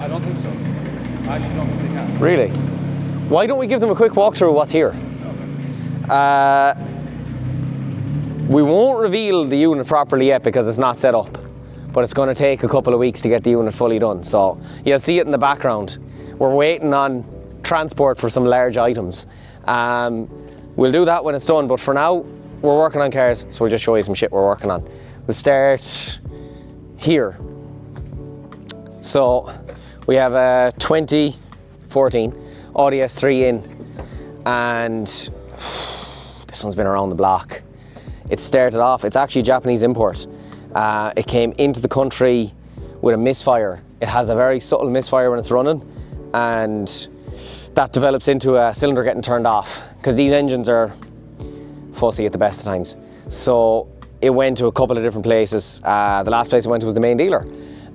I don't think so. I actually don't think they can. Really? Why don't we give them a quick walkthrough of what's here? Okay. We won't reveal the unit properly yet because it's not set up, but it's going to take a couple of weeks to get the unit fully done. So you'll see it in the background. We're waiting on transport for some large items. We'll do that when it's done, but for now, we're working on cars, so we'll just show you some shit we're working on. We'll start here. So we have a 2014 Audi S3 in, and this one's been around the block. It started off, it's actually a Japanese import. It came into the country with a misfire. It has a very subtle misfire when it's running, and that develops into a cylinder getting turned off, because these engines are fussy at the best of times. So it went to a couple of different places. The last place it went to was the main dealer,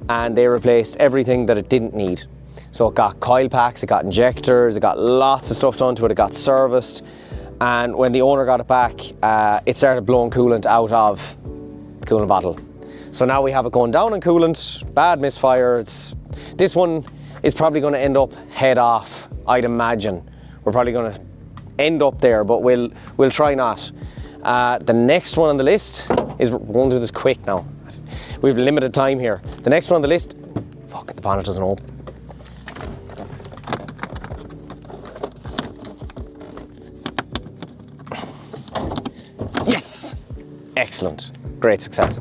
and they replaced everything that it didn't need. So it got coil packs, it got injectors, it got lots of stuff done to it, it got serviced. And when the owner got it back, it started blowing coolant out of the coolant bottle. So now we have it going down in coolant, bad misfire. This one is probably going to end up head off, I'd imagine. We're probably going to end up there, but we'll try not. The next one on the list is, we're going to do this quick now. We have limited time here. The next one on the list, fuck, the bonnet doesn't open. Yes! Excellent. Great success.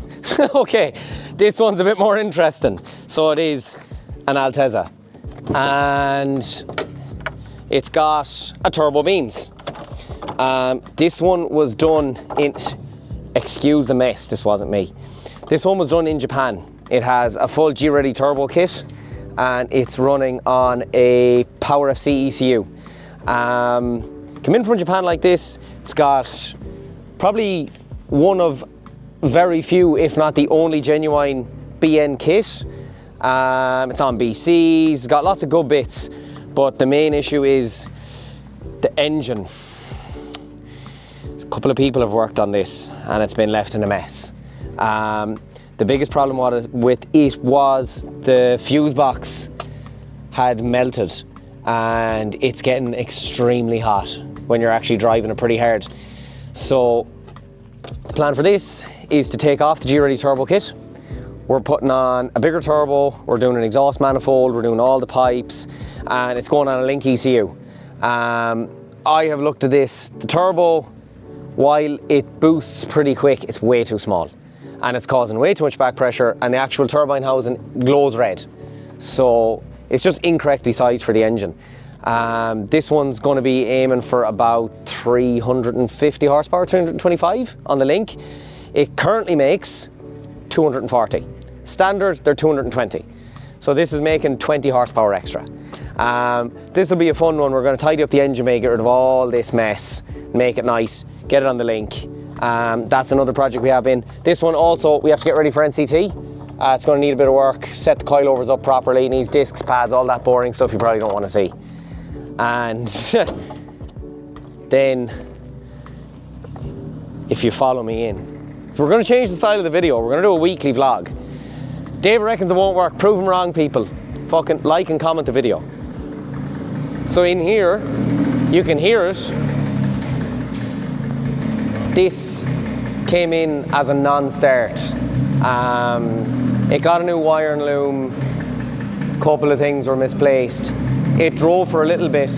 Okay, this one's a bit more interesting. So it is an Altezza, and it's got a turbo beams. This one was done in, excuse the mess, this wasn't me. This one was done in Japan. It has a full G-Ready turbo kit, and it's running on a Power FC ECU. Come in from Japan like this, it's got probably one of very few, if not the only genuine BN kit. It's on BCs, it's got lots of good bits, but the main issue is the engine. A couple of people have worked on this and it's been left in a mess. The biggest problem with it was the fuse box had melted, and it's getting extremely hot when you're actually driving it pretty hard. So the plan for this is to take off the G-Ready turbo kit. We're putting on a bigger turbo, we're doing an exhaust manifold, we're doing all the pipes, and it's going on a link ECU. I have looked at this. The turbo, while it boosts pretty quick, it's way too small, and it's causing way too much back pressure, and the actual turbine housing glows red. So it's just incorrectly sized for the engine. This one's going to be aiming for about 350 horsepower, 325 on the link. It currently makes 240. Standard, they're 220. So this is making 20 horsepower extra. This will be a fun one. We're going to tidy up the engine bay, get rid of all this mess, make it nice, get it on the link. That's another project we have in. This one also, we have to get ready for NCT. It's going to need a bit of work, set the coilovers up properly, it needs discs, pads, all that boring stuff you probably don't want to see. And then, if you follow me in. So we're going to change the style of the video. We're going to do a weekly vlog. Dave reckons it won't work. Prove him wrong, people. Fucking like and comment the video. So in here, you can hear it. This came in as a non-start. It got a new wire and loom. A couple of things were misplaced. It drove for a little bit,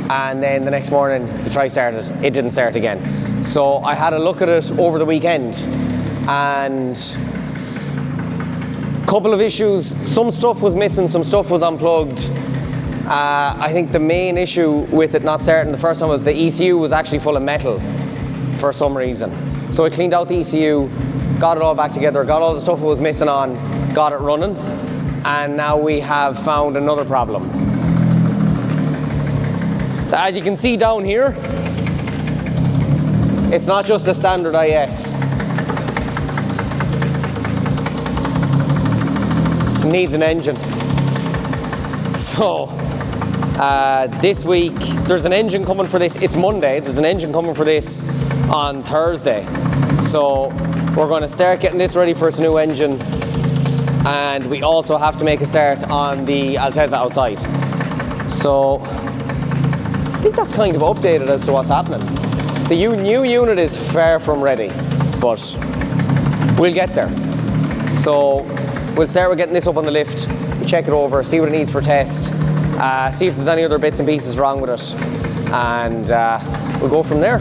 and then the next morning you try start it, it didn't start again. So I had a look at it over the weekend, and a couple of issues. Some stuff was missing, some stuff was unplugged. I think the main issue with it not starting the first time was the ECU was actually full of metal for some reason. So I cleaned out the ECU, got it all back together, got all the stuff it was missing on, got it running, and now we have found another problem. So as you can see down here, it's not just a standard IS. It needs an engine. So this week there's an engine coming for this. It's Monday. There's an engine coming for this on Thursday. So we're going to start getting this ready for its new engine And we also have to make a start on the Altezza outside. So I think that's kind of updated as to what's happening. The new unit is far from ready, but we'll get there. So we'll start with getting this up on the lift, check it over, see what it needs for test, see if there's any other bits and pieces wrong with it, and we'll go from there.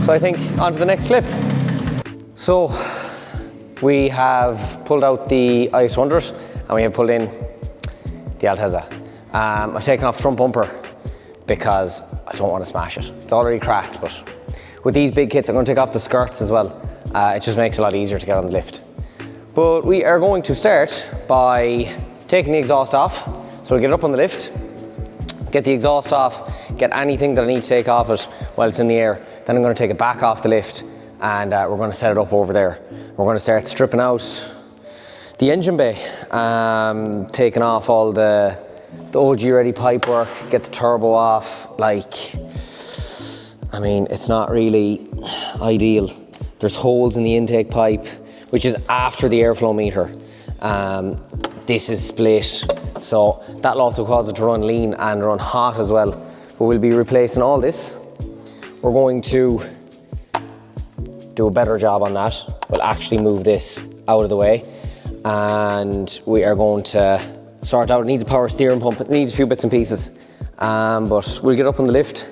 So I think on to the next clip. So we have pulled out the IS200 and we have pulled in the Altezza. I've taken off the front bumper because I don't want to smash it. It's already cracked, but with these big kits I'm going to take off the skirts as well. It just makes it a lot easier to get on the lift. But we are going to start by taking the exhaust off. So we'll get it up on the lift, get the exhaust off, get anything that I need to take off it while it's in the air. Then I'm going to take it back off the lift and we're going to set it up over there. We're going to start stripping out the engine bay, taking off all the OG ready pipe work, get the turbo off. Like, I mean, it's not really ideal. There's holes in the intake pipe, which is after the airflow meter. This is split, so that'll also cause it to run lean and run hot as well. But we'll be replacing all this. We're going to do a better job on that. We'll actually move this out of the way, and we are going to sort out. It needs a power steering pump, it needs a few bits and pieces, but we'll get up on the lift,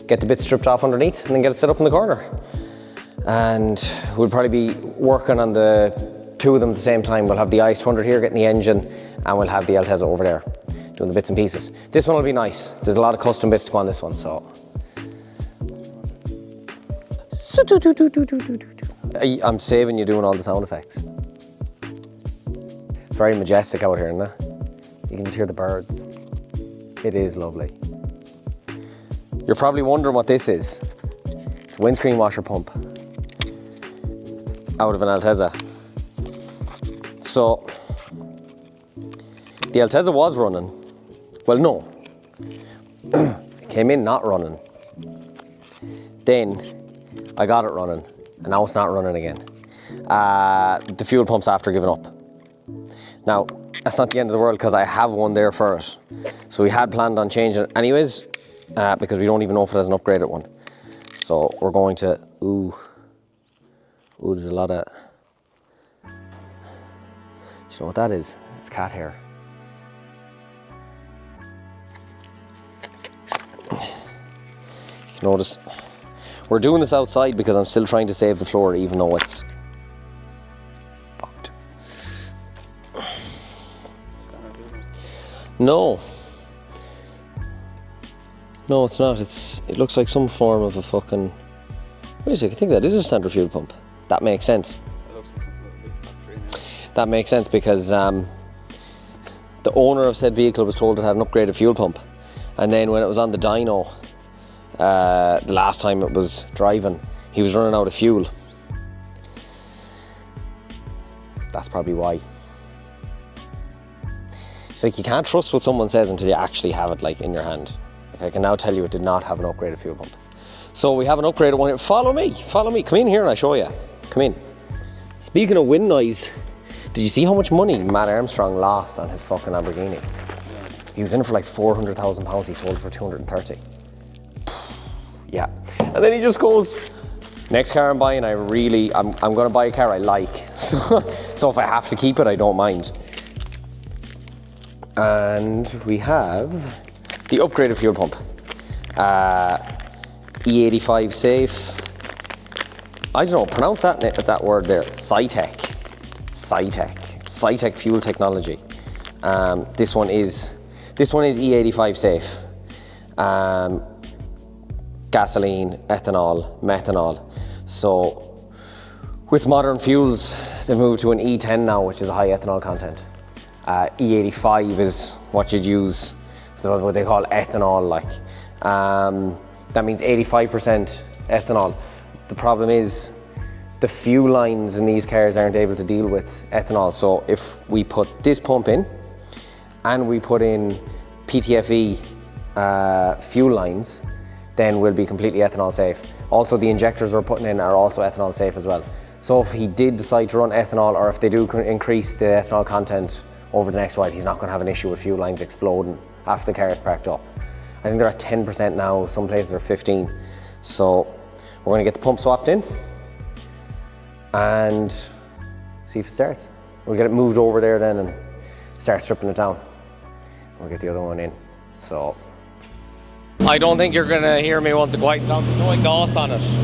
get the bits stripped off underneath, and then get it set up in the corner. And we'll probably be working on the two of them at the same time. We'll have the IS200 here getting the engine, and we'll have the Altezza over there doing the bits and pieces. This one will be nice. There's a lot of custom bits to go on this one, so. I'm saving you doing all the sound effects. It's very majestic out here, isn't it? You can just hear the birds. It is lovely. You're probably wondering what this is. It's a windscreen washer pump out of an Altezza. So the Altezza was running. Well, no. It came in not running. Then I got it running, and now it's not running again. The fuel pump's after giving up. Now, that's not the end of the world because I have one there for it. So we had planned on changing it anyways, because we don't even know if it has an upgraded one. So we're going to, ooh, there's a lot of, do you know what that is? It's cat hair. You can notice, we're doing this outside because I'm still trying to save the floor even though it's fucked. No. No, it's not. It looks like some form of a fucking, wait a second, I think that is a standard fuel pump. That makes sense. That makes sense because the owner of said vehicle was told it had an upgraded fuel pump. And then when it was on the dyno, the last time it was driving, he was running out of fuel. That's probably why. It's like you can't trust what someone says until you actually have it like in your hand. Like I can now tell you it did not have an upgraded fuel pump. So we have an upgraded one here. Follow me, come in here and I'll show you. Come in. Speaking of wind noise, did you see how much money Matt Armstrong lost on his fucking Lamborghini? He was in for like £400,000, he sold it for 230. Yeah, and then he just goes, next car I'm buying, I'm gonna buy a car I like. So if I have to keep it, I don't mind. And we have the upgraded fuel pump. E85 safe. I don't know, pronounce that word there. Cytec fuel technology. This one is E85 safe. Gasoline, ethanol, methanol. So with modern fuels, they've moved to an E10 now, which is a high ethanol content. E85 is what you'd use, what they call ethanol, like. That means 85% ethanol. The problem is the fuel lines in these cars aren't able to deal with ethanol. So if we put this pump in and we put in PTFE fuel lines, then we'll be completely ethanol safe. Also, the injectors we're putting in are also ethanol safe as well. So if he did decide to run ethanol, or if they do increase the ethanol content over the next while, he's not going to have an issue with fuel lines exploding after the car is parked up. I think they're at 10% now, some places are 15. So we're going to get the pump swapped in and see if it starts. We'll get it moved over there then and start stripping it down. We'll get the other one in. So I don't think you're going to hear me once it quietens down. There's no exhaust on it. It's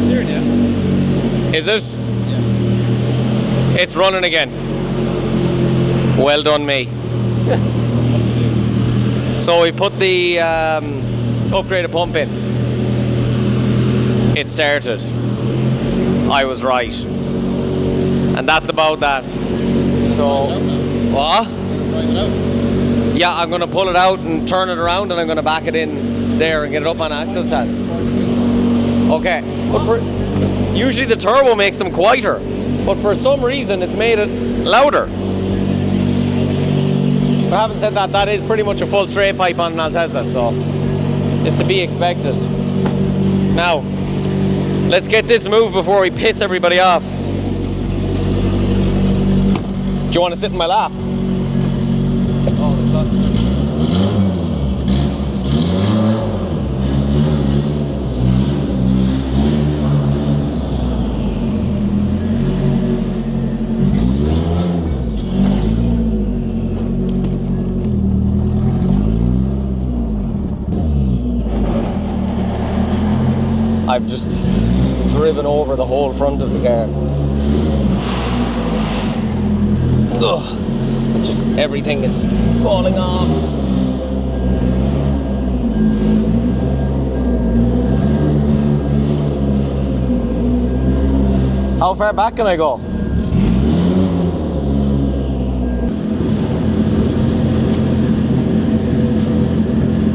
here, yeah. Is it? Yeah. It's running again. Well done, me. So we put the upgraded pump in. It started. I was right. And that's about that. So, what? Yeah, I'm going to pull it out and turn it around, and I'm going to back it in there and get it up on axle stands. Okay, but usually the turbo makes them quieter, but for some reason it's made it louder. But having said that, that is pretty much a full straight pipe on an Altezza, so it's to be expected. Now, let's get this moved before we piss everybody off. Do you want to sit in my lap? Oh, there's lots. I've just driven over the whole front of the car. Ugh. It's just everything is falling off. How far back can I go?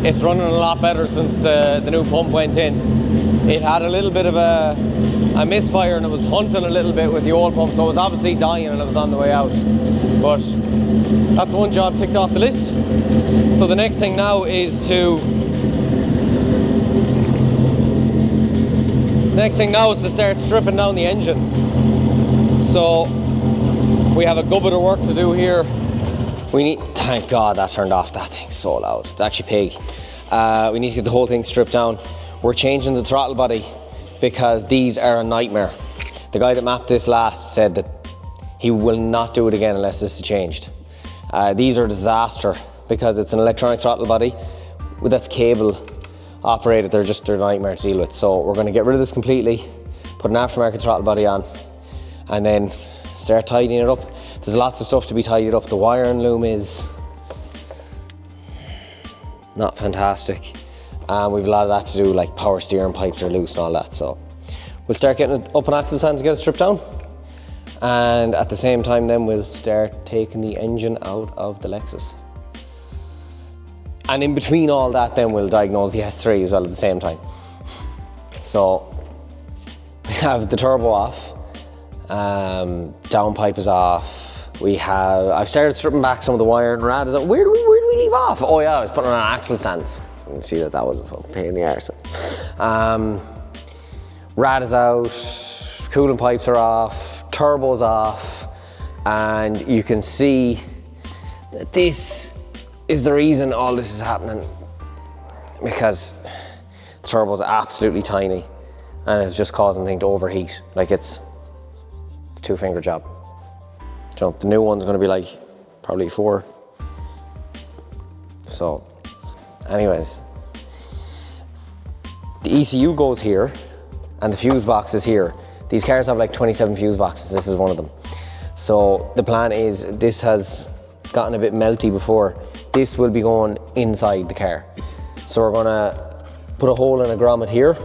It's running a lot better since the new pump went in. It had a little bit of a misfire and it was hunting a little bit with the old pump, so it was obviously dying and it was on the way out. But that's one job ticked off the list. So the next thing now is to start stripping down the engine. So we have a good bit of work to do here. Thank God that turned off. That thing's so loud. It's actually pig. We need to get the whole thing stripped down. We're changing the throttle body because these are a nightmare. The guy that mapped this last said that he will not do it again unless this is changed. These are a disaster because it's an electronic throttle body that's cable operated. They're a nightmare to deal with. So we're going to get rid of this completely, put an aftermarket throttle body on, and then start tidying it up. There's lots of stuff to be tidied up. The wiring loom is not fantastic. We've a lot of that to do, like power steering pipes are loose and all that. So we'll start getting it up on axle stands to get it stripped down. And at the same time then we'll start taking the engine out of the Lexus. And in between all that then we'll diagnose the S3 as well at the same time. So we have the turbo off, downpipe is off. I've started stripping back some of the wire and rad. Where do we leave off? Oh yeah, I was putting it on axle stands. You can see that was a fucking pain in the arse. Rad is out, coolant pipes are off, turbo's off, and you can see that this is the reason all this is happening, because the turbo's absolutely tiny and it's just causing the thing to overheat. Like it's a two-finger job. So the new one's going to be like probably 4. So anyways, the ECU goes here and the fuse box is here. These cars have like 27 fuse boxes, this is one of them. So the plan is, this has gotten a bit melty before, this will be going inside the car. So we're gonna put a hole in a grommet here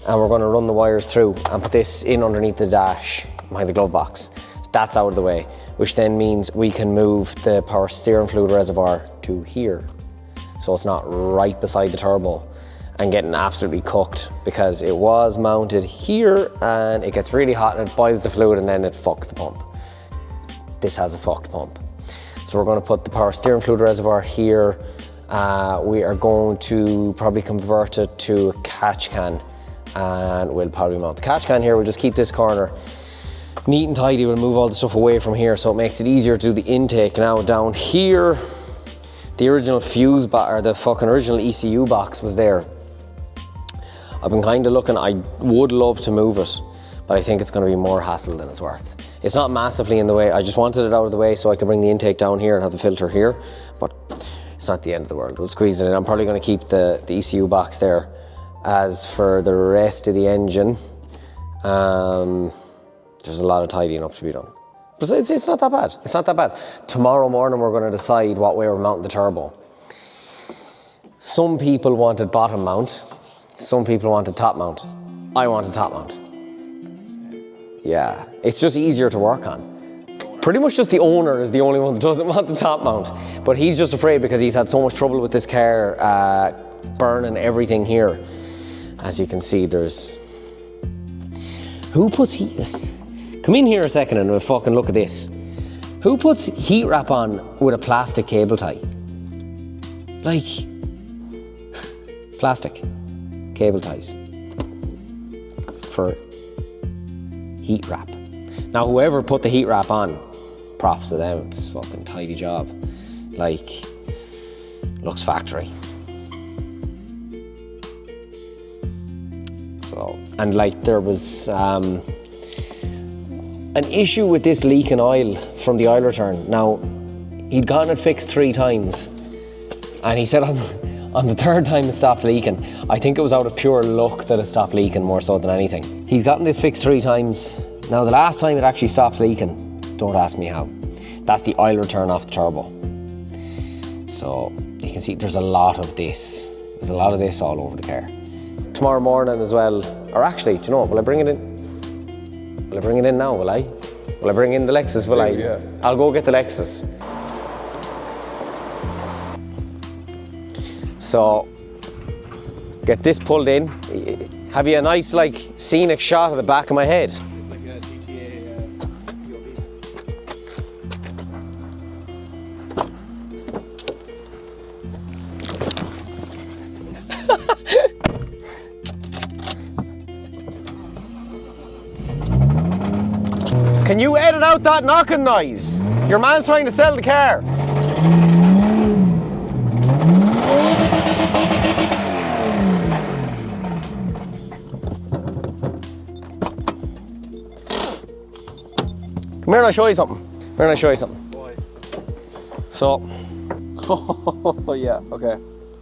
and we're gonna run the wires through and put this in underneath the dash behind the glove box. That's out of the way, which then means we can move the power steering fluid reservoir to here. So it's not right beside the turbo and getting absolutely cooked, because it was mounted here and it gets really hot and it boils the fluid and then it fucks the pump. This has a fucked pump. So we're going to put the power steering fluid reservoir here. We are going to probably convert it to a catch can and we'll probably mount the catch can here. We'll just keep this corner neat and tidy. We'll move all the stuff away from here so it makes it easier to do the intake. Now down here, the original fuse box, or the fucking original ECU box was there. I've been kind of looking, I would love to move it, but I think it's going to be more hassle than it's worth. It's not massively in the way. I just wanted it out of the way so I could bring the intake down here and have the filter here, but it's not the end of the world. We'll squeeze it in. I'm probably going to keep the ECU box there. As for the rest of the engine, there's a lot of tidying up to be done. But it's not that bad. It's not that bad. Tomorrow morning we're going to decide what way we're mounting the turbo. Some people wanted bottom mount. Some people wanted top mount. I wanted top mount. Yeah, it's just easier to work on. Pretty much just the owner is the only one that doesn't want the top mount. But he's just afraid because he's had so much trouble with this car burning everything here. As you can see, there's... Who puts heat... Come in here a second and we'll fucking look at this. Who puts heat wrap on with a plastic cable tie? Like... Plastic cable ties for heat wrap. Now whoever put the heat wrap on, props to them, it's a fucking tidy job. Like, looks factory. So, and like there was an issue with this leaking oil from the oil return. Now, he'd gotten it fixed 3 times and he said on the 3rd time it stopped leaking. I think it was out of pure luck that it stopped leaking more so than anything. He's gotten this fixed 3 times. Now the last time it actually stopped leaking, don't ask me how. That's the oil return off the turbo. So you can see there's a lot of this. There's a lot of this all over the car. Tomorrow morning as well, or actually, do you know what, will I bring it in? Will I bring it in now, will I? Will I bring in the Lexus, will I? Yeah. I'll go get the Lexus. So, get this pulled in. Have you a nice, like, scenic shot of the back of my head? It's like a GTA POV. Can you edit out that knocking noise? Your man's trying to sell the car. Come here and I'll show you something. Come here and I'll show you something. Boy. So. Oh yeah, okay.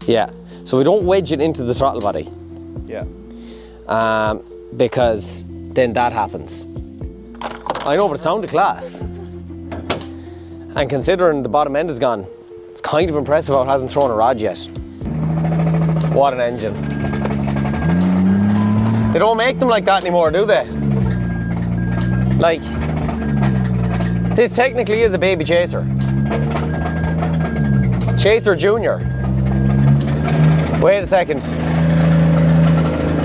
Yeah, so we don't wedge it into the throttle body. Yeah. Because then that happens. I know, but it sounded class. And considering the bottom end is gone, it's kind of impressive how it hasn't thrown a rod yet. What an engine. They don't make them like that anymore, do they? Like, this technically is a baby chaser. Chaser Junior. Wait a second.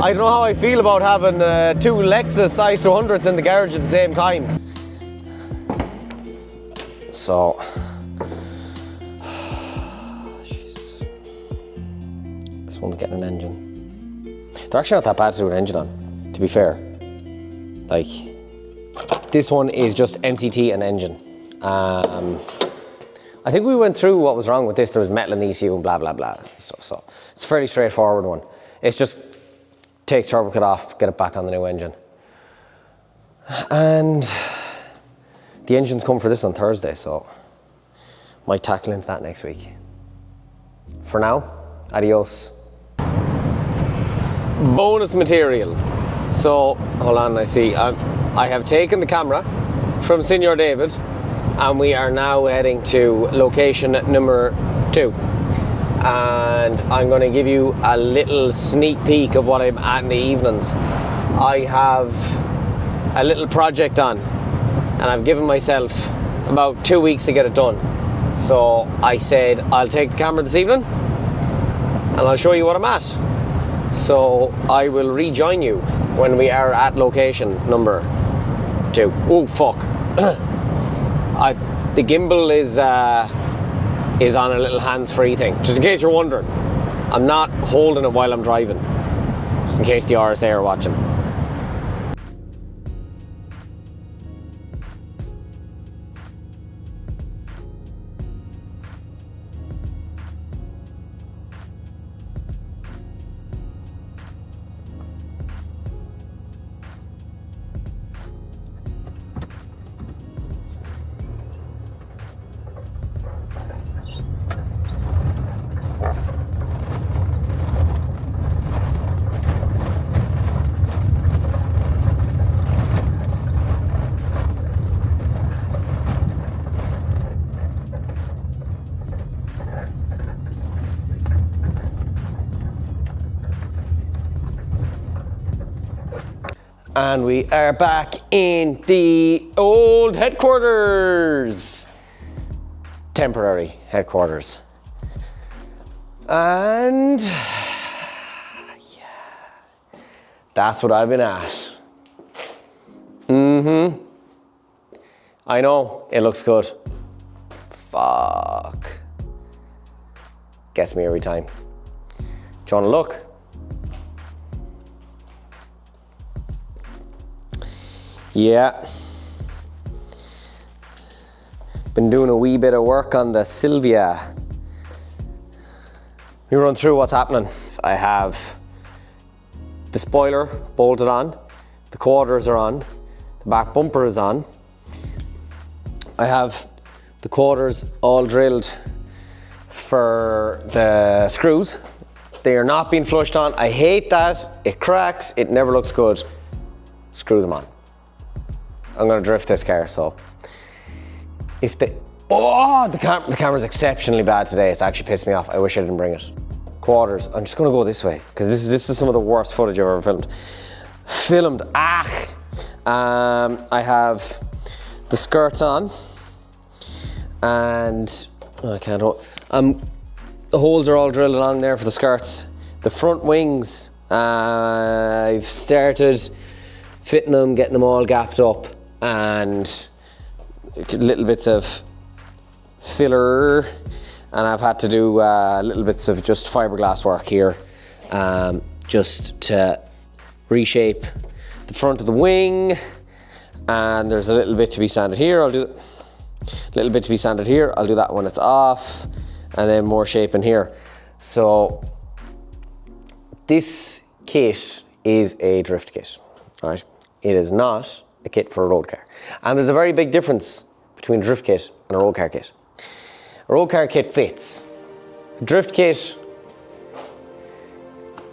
I don't know how I feel about having 2 Lexus IS200s in the garage at the same time. So, Jesus. This one's getting an engine. They're actually not that bad to do an engine on, to be fair. Like, this one is just MCT and engine. I think we went through what was wrong with this. There was metal in the ECU and blah, blah, blah stuff. So it's a fairly straightforward one. It's just take turbo kit off, get it back on the new engine. And the engine's come for this on Thursday, so might tackle into that next week. For now, adios. Bonus material. So, hold on, I see. I have taken the camera from Senior David and we are now heading to location number 2. And I'm going to give you a little sneak peek of what I'm at in the evenings. I have a little project on and I've given myself about 2 weeks to get it done. So I said I'll take the camera this evening and I'll show you what I'm at. So I will rejoin you when we are at location number 2. Oh fuck. The gimbal is on a little hands-free thing. Just in case you're wondering, I'm not holding it while I'm driving. just in case the RSA are watching. And we are back in the old headquarters. Temporary headquarters. And yeah, that's what I've been at. I know, it looks good. Fuck. Gets me every time. Do you want to look? Yeah. Been doing a wee bit of work on the Sylvia. We run through what's happening. I have the spoiler bolted on, the quarters are on, the back bumper is on. I have the quarters all drilled for the screws. They are not being flushed on. I hate that. It cracks, it never looks good. Screw them on. I'm gonna drift this car, so if the camera's exceptionally bad today. It's actually pissed me off. I wish I didn't bring it. Quarters. I'm just gonna go this way because this is some of the worst footage I've ever filmed. I have the skirts on, and I can't hold. The holes are all drilled along there for the skirts. The front wings, I've started fitting them, getting them all gapped up, and little bits of filler, and I've had to do little bits of just fiberglass work here, just to reshape the front of the wing. And there's a little bit to be sanded here. I'll do that when it's off, and then more shaping here. So this kit is a drift kit, all right? It is not a kit for a road car. And there's a very big difference between a drift kit and a road car kit. A road car kit fits. A drift kit,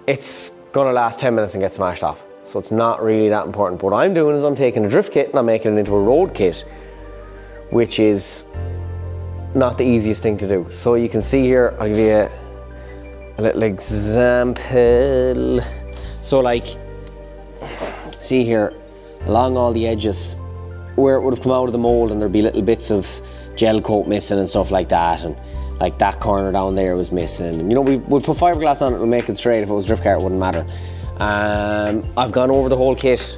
it's gonna last 10 minutes and get smashed off. So it's not really that important. But what I'm doing is I'm taking a drift kit and I'm making it into a road kit, which is not the easiest thing to do. So you can see here, I'll give you a little example. So like, see here, along all the edges, where it would have come out of the mold, and there'd be little bits of gel coat missing and stuff like that, and like that corner down there was missing. And you know, we'd put fiberglass on it and make it straight. If it was drift car, it wouldn't matter. I've gone over the whole kit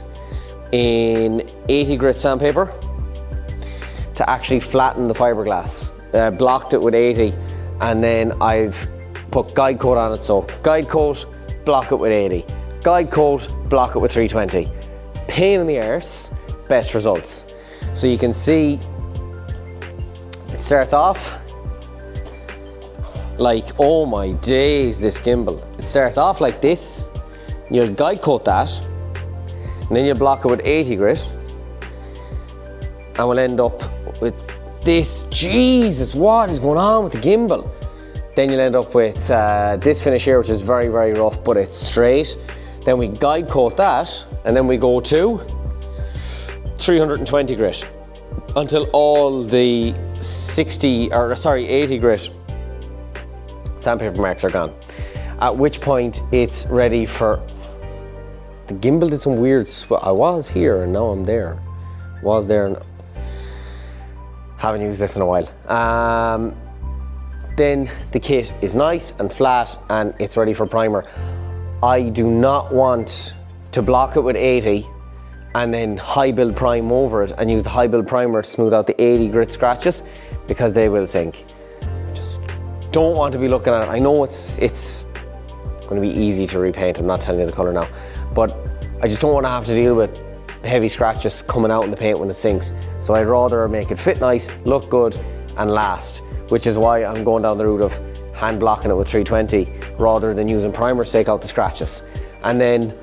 in 80 grit sandpaper to actually flatten the fiberglass. Blocked it with 80, and then I've put guide coat on it. So guide coat, block it with 80. Guide coat, block it with 320. Pain in the arse, best results. So you can see it starts off like, oh my days, this gimbal. It starts off like this. You'll guide coat that, and then you'll block it with 80 grit, and we'll end up with this. Jesus, what is going on with the gimbal? Then you'll end up with this finish here, which is very, very rough, but it's straight. Then we guide coat that, and then we go to 320 grit until all the 80 grit sandpaper marks are gone. At which point it's ready for, the gimbal did some weird, I was here and now I'm there. Was there and haven't used this in a while. Then the kit is nice and flat and it's ready for primer. I do not want to block it with 80 and then high build prime over it and use the high build primer to smooth out the 80 grit scratches, because they will sink. Just don't want to be looking at it. I know it's going to be easy to repaint. I'm not telling you the colour now. But I just don't want to have to deal with heavy scratches coming out in the paint when it sinks. So I'd rather make it fit nice, look good, and last, which is why I'm going down the route of hand blocking it with 320 rather than using primer to take out the scratches. And then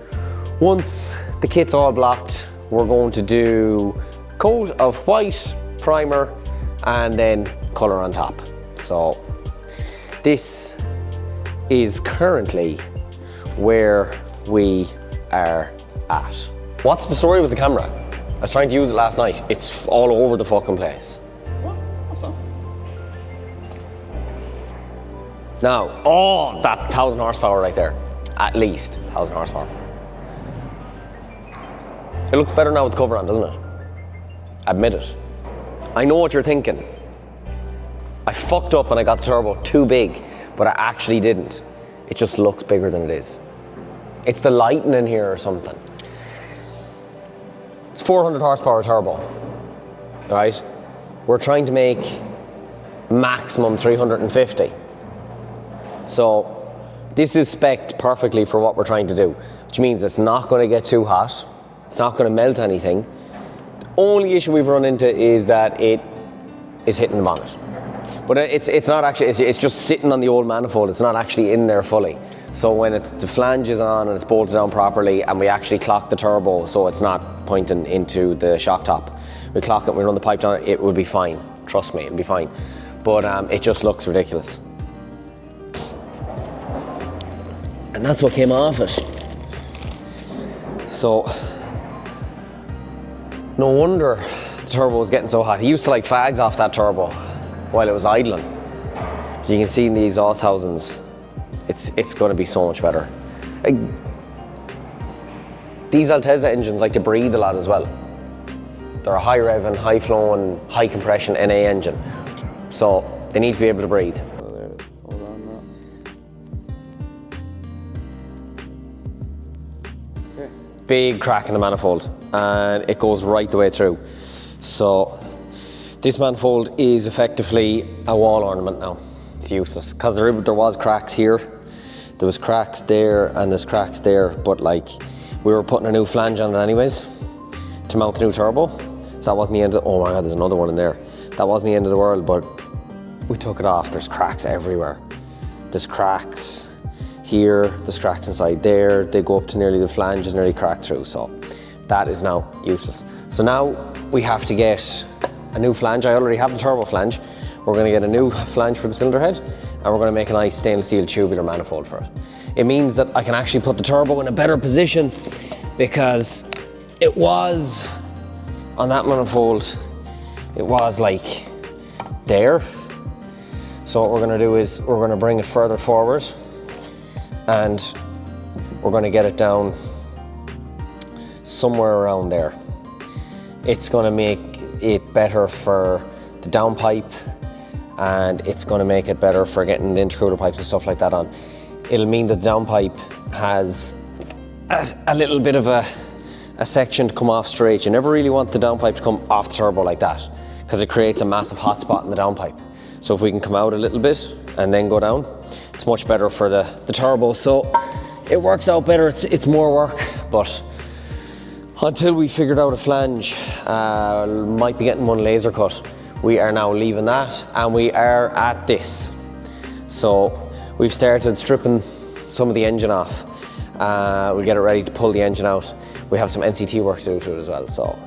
once the kit's all blocked, we're going to do coat of white, primer, and then colour on top. So this is currently where we are at. What's the story with the camera? I was trying to use it last night. It's all over the fucking place. What? What's that? Now, oh, that's 1,000 horsepower right there. At least 1,000 horsepower. It looks better now with the cover on, doesn't it? Admit it. I know what you're thinking. I fucked up and I got the turbo too big, but I actually didn't. It just looks bigger than it is. It's the lighting in here or something. It's 400 horsepower turbo, right? We're trying to make maximum 350. So this is spec'd perfectly for what we're trying to do, which means it's not going to get too hot. It's not going to melt anything. The only issue we've run into is that it is hitting the bonnet. But it's not actually, it's just sitting on the old manifold. It's not actually in there fully. So when the flange is on and it's bolted down properly and we actually clock the turbo so it's not pointing into the shock top, we clock it, we run the pipe down, it will be fine. Trust me, it'll be fine. But it just looks ridiculous. And that's what came off it. So, no wonder the turbo was getting so hot. He used to like fags off that turbo while it was idling. You can see in the exhaust housings, it's going to be so much better. These Altezza engines like to breathe a lot as well. They're a high revving, high flowing, high compression NA engine. So they need to be able to breathe. Oh, there it is. Hold on now. Okay. Big crack in the manifold and it goes right the way through. So this manifold is effectively a wall ornament now. It's useless because there was cracks here, there was cracks there, and there's cracks there. But like, we were putting a new flange on it anyways to mount the new turbo, so that wasn't the end of. Oh my god, there's another one in there. That wasn't the end of the world, but we took it off. There's cracks everywhere. There's cracks here. There's cracks inside there. They go up to nearly the flange is nearly cracked through. So that is now useless. So now we have to get a new flange. I already have the turbo flange. We're going to get a new flange for the cylinder head, and we're going to make a nice stainless steel tubular manifold for it. It means that I can actually put the turbo in a better position because it was on that manifold, it was like there. So what we're going to do is we're going to bring it further forward and we're going to get it down somewhere around there. It's going to make it better for the downpipe, and it's going to make it better for getting the intercooler pipes and stuff like that on. It'll mean that the downpipe has a little bit of a section to come off straight. You never really want the downpipe to come off the turbo like that because it creates a massive hot spot in the downpipe. So if we can come out a little bit and then go down, it's much better for the turbo. So it works out better. It's more work, but until we figured out a flange, might be getting one laser cut. We are now leaving that and we are at this. So we've started stripping some of the engine off. We'll get it ready to pull the engine out. We have some NCT work to do to it as well, so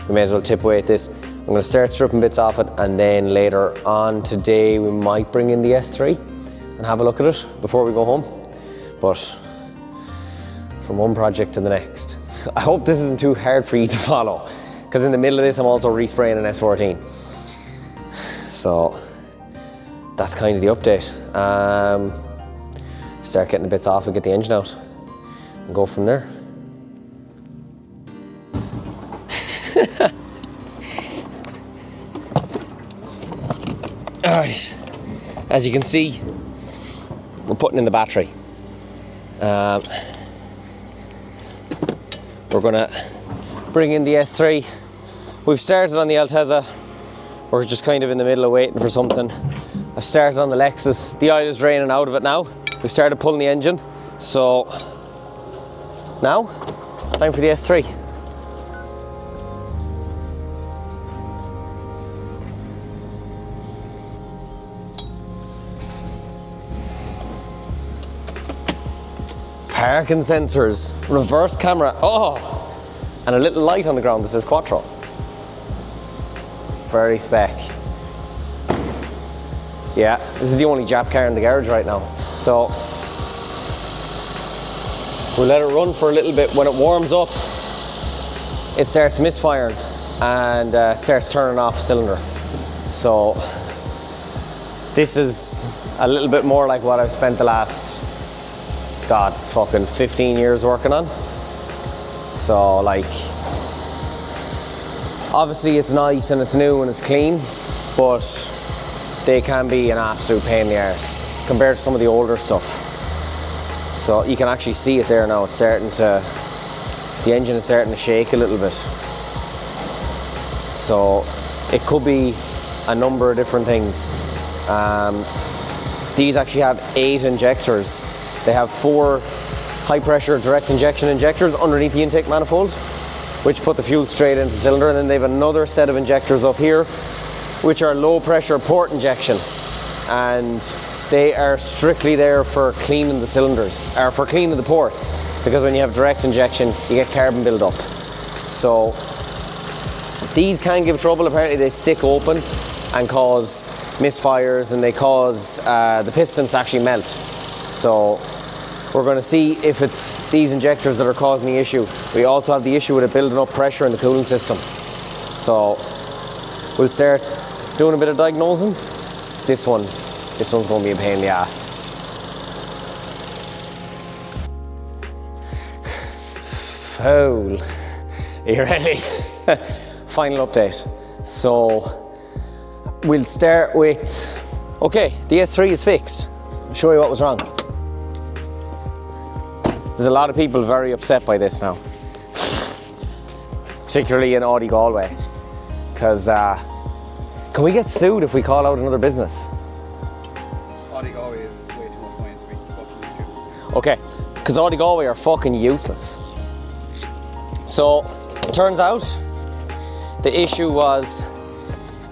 we may as well tip away at this. I'm going to start stripping bits off it, and then later on today we might bring in the S3 and have a look at it before we go home. But from one project to the next. I hope this isn't too hard for you to follow, because in the middle of this I'm also respraying an S14. So that's kind of the update. Start getting the bits off and get the engine out and go from there. Alright, as you can see, we're putting in the battery. We're gonna bring in the S3. We've started on the Altezza. We're just kind of in the middle of waiting for something. I've started on the Lexus. The oil is draining out of it now. We started pulling the engine. So now, time for the S3. Parking sensors, reverse camera, oh, and a little light on the ground that says Quattro. Very spec. Yeah, this is the only Jap car in the garage right now. So we'll let it run for a little bit. When it warms up, it starts misfiring and starts turning off a cylinder. So this is a little bit more like what I've spent the last, God, fucking 15 years working on. So like, obviously it's nice and it's new and it's clean, but they can be an absolute pain in the arse compared to some of the older stuff. So you can actually see it there now. It's starting to, the engine is starting to shake a little bit. So it could be a number of different things. These actually have 8 injectors. They have 4 high pressure direct injection injectors underneath the intake manifold, which put the fuel straight into the cylinder, and then they have another set of injectors up here, which are low pressure port injection, and they are strictly there for cleaning the cylinders, or for cleaning the ports, because when you have direct injection, you get carbon build up. So these can give trouble. Apparently they stick open and cause misfires, and they cause the pistons to actually melt. So we're going to see if it's these injectors that are causing the issue. We also have the issue with it building up pressure in the cooling system. So we'll start doing a bit of diagnosing. This one's going to be a pain in the ass. Foul. Are you ready? Final update. So we'll start with, okay, the S3 is fixed. I'll show you what was wrong. There's a lot of people very upset by this now, particularly in Audi Galway, because can we get sued if we call out another business? Audi Galway is way too much money to be watching YouTube. Okay, because Audi Galway are fucking useless. So, it turns out the issue was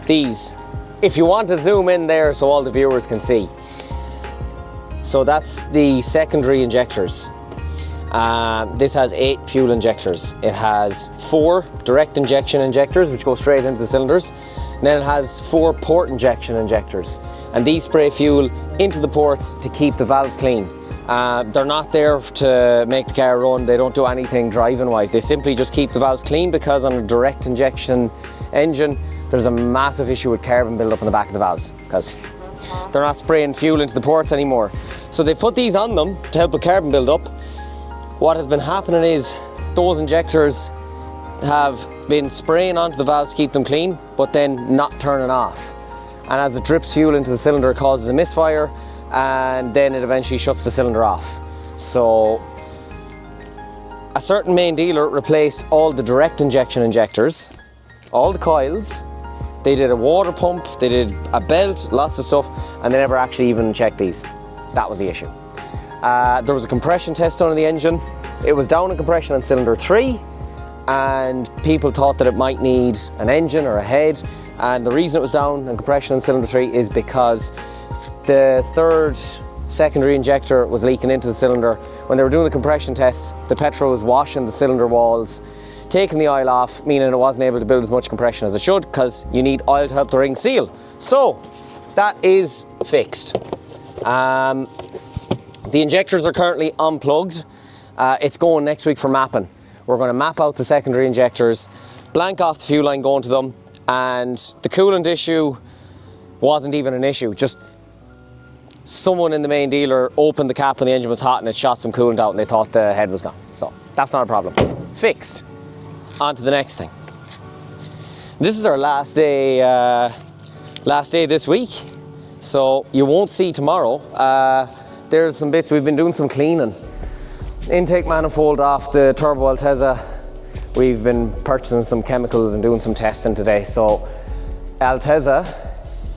these. If you want to zoom in there so all the viewers can see. So that's the secondary injectors. This has 8 fuel injectors. It has 4 direct injection injectors, which go straight into the cylinders. And then it has 4 port injection injectors. And these spray fuel into the ports to keep the valves clean. They're not there to make the car run. They don't do anything driving wise. They simply just keep the valves clean, because on a direct injection engine, there's a massive issue with carbon buildup in the back of the valves, because they're not spraying fuel into the ports anymore. So they put these on them to help with carbon buildup. What has been happening is those injectors have been spraying onto the valves to keep them clean, but then not turning off. And as it drips fuel into the cylinder, it causes a misfire, and then it eventually shuts the cylinder off. So a certain main dealer replaced all the direct injection injectors, all the coils. They did a water pump, they did a belt, lots of stuff, and they never actually even checked these. That was the issue. There was a compression test done on the engine. It was down in compression on cylinder 3, and people thought that it might need an engine or a head. And the reason it was down in compression on cylinder 3 is because the 3rd secondary injector was leaking into the cylinder. When they were doing the compression test, the petrol was washing the cylinder walls, taking the oil off, meaning it wasn't able to build as much compression as it should, because you need oil to help the ring seal. So that is fixed. The injectors are currently unplugged. It's going next week for mapping. We're going to map out the secondary injectors, blank off the fuel line going to them, and the coolant issue wasn't even an issue. Just someone in the main dealer opened the cap when the engine was hot and it shot some coolant out, and they thought the head was gone. So that's not a problem. Fixed. On to the next thing. This is our last day this week, so you won't see tomorrow. There's some bits, we've been doing some cleaning. Intake manifold off the turbo Altezza. We've been purchasing some chemicals and doing some testing today. So Altezza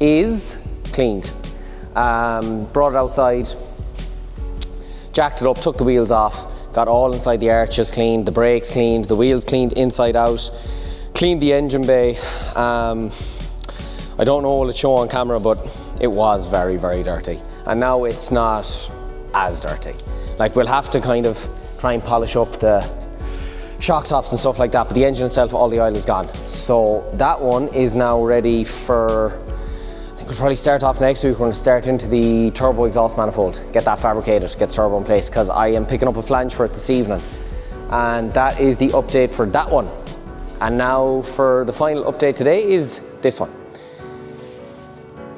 is cleaned. Brought it outside jacked it up, took the wheels off, got all inside the arches cleaned, the brakes cleaned, the wheels cleaned inside out, cleaned the engine bay. I don't know will it show on camera, but it was very, very dirty. And now it's not as dirty. Like, we'll have to kind of try and polish up the shock tops and stuff like that, but the engine itself, all the oil is gone. So that one is now ready for, I think we'll probably start off next week. We're going to start into the turbo exhaust manifold, get that fabricated, get the turbo in place, because I am picking up a flange for it this evening. And that is the update for that one. And now for the final update today is this one.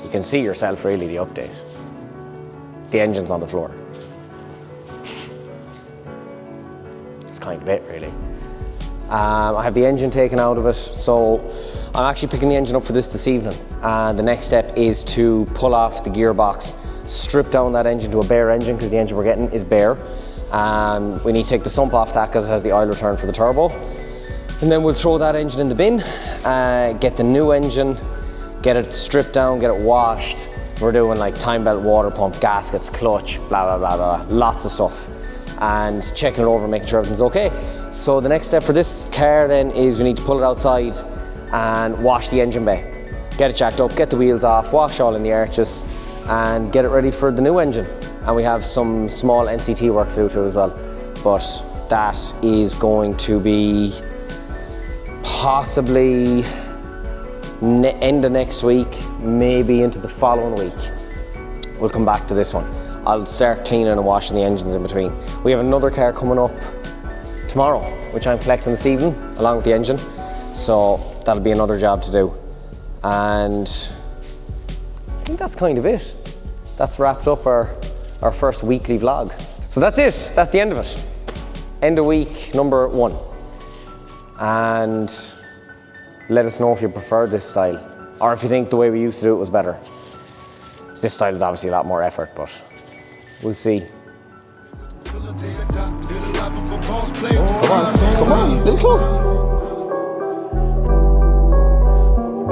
You can see yourself really the update. The engine's on the floor. It's kind of it really. I have the engine taken out of it, so I'm actually picking the engine up for this evening. And the next step is to pull off the gearbox, strip down that engine to a bare engine, because the engine we're getting is bare. We need to take the sump off that because it has the oil return for the turbo. And then we'll throw that engine in the bin, get the new engine, get it stripped down, get it washed. We're doing like time belt, water pump, gaskets, clutch, blah, blah, blah, blah, lots of stuff. And checking it over, making sure everything's okay. So the next step for this car then is we need to pull it outside and wash the engine bay. Get it jacked up, get the wheels off, wash all in the arches, and get it ready for the new engine. And we have some small NCT work to do to it as well. But that is going to be possibly end of next week, maybe into the following week. We'll come back to this one. I'll start cleaning and washing the engines in between. We have another car coming up tomorrow, which I'm collecting this evening, along with the engine. So that'll be another job to do. And I think that's kind of it. That's wrapped up our first weekly vlog. So that's it, that's the end of it. End of week number 1. And let us know if you prefer this style, or if you think the way we used to do it was better. This style is obviously a lot more effort, but we'll see. Come on, little close.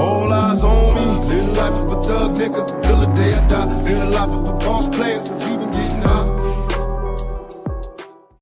All eyes on me, little life of a thug nigga, till the day I die. Live the life of a boss player, 'cause even getting high.